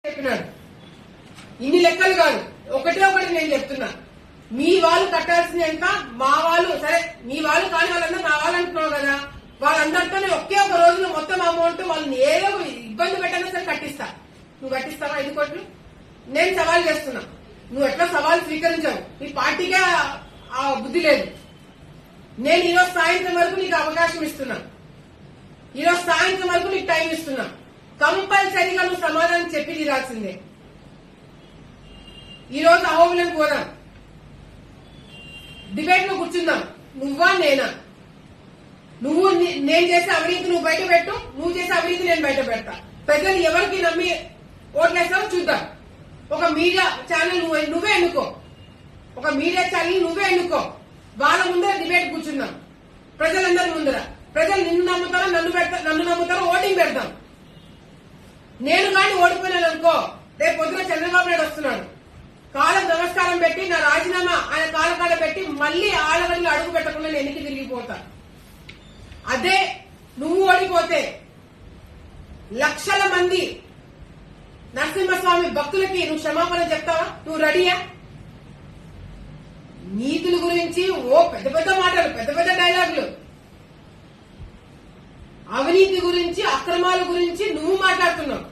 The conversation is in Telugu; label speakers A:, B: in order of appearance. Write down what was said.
A: చెప్పినాడు. ఇన్ని లెక్కలు కాదు, ఒకటి నేను చెప్తున్నా. మీ వాళ్ళు కట్టాల్సింది ఎంత, మా వాళ్ళు సరే, మీ వాళ్ళు కాని వాళ్ళందరూ నా వాళ్ళు అంటున్నావు కదా, వాళ్ళందరితోనే ఒకే ఒక రోజులో మొత్తం అమౌంట్ వాళ్ళని ఏదో ఇబ్బంది పెట్టాలో సరే కట్టిస్తా. నువ్వు కట్టిస్తావా 5 కోట్లు? నేను సవాల్ చేస్తున్నా. నువ్వు ఎట్లా సవాల్ స్వీకరించావు, నీ పార్టీకే ఆ బుద్ధి లేదు. నేను ఈరోజు సాయంత్రం వరకు నీకు అవకాశం ఇస్తున్నా, ఈరోజు సాయంత్రం వరకు నీకు టైం ఇస్తున్నా. కంపల్సరీగా నువ్వు సమాధానం చెప్పి తీరాల్సిందే. ఈ రోజు అహోబిలం పోదాం, డిబేట్ లో కూర్చుందాం. నువ్వా నేనా? నువ్వు నేను చేసే అవినీతి నువ్వు బయట పెట్టు, నువ్వు చేసే అవినీతి నేను బయట పెడతా. ప్రజలు ఎవరికి నమ్మి ఓట్లేస్తావో చూద్దాం. ఒక మీడియా ఛానల్ నువ్వే ఎన్నుకో, ఒక మీడియా ఛానల్ నువ్వే ఎన్నుకో. వాళ్ళ ముందర డిబేట్ కూర్చుందాం, ప్రజలందరి ముందర. ప్రజలు నిన్ను నమ్ముతారో నన్ను నమ్ముతారో ఓటింగ్ పెడతాం. నేను కానీ ఓడిపోయినాను అనుకో, రేపు పొద్దున చంద్రబాబు నాయుడు వస్తున్నాడు, కాళ్ళకు నమస్కారం పెట్టి నా రాజీనామా ఆయన కాళ్ళ పెట్టి మళ్లీ ఆడవల్లి అడుగు పెట్టకుండా నేను ఎన్నికి తిరిగిపోతా. అదే నువ్వు ఓడిపోతే లక్షల మంది నరసింహస్వామి భక్తులకి నువ్వు క్షమాపణ చెప్తావా? నువ్వు రెడీయా? నీతుల గురించి పెద్ద పెద్ద మాటలు, పెద్ద పెద్ద డైలాగులు, అవినీతి గురించి అక్రమాల గురించి నువ్వు మాట్లాడుతున్నావు.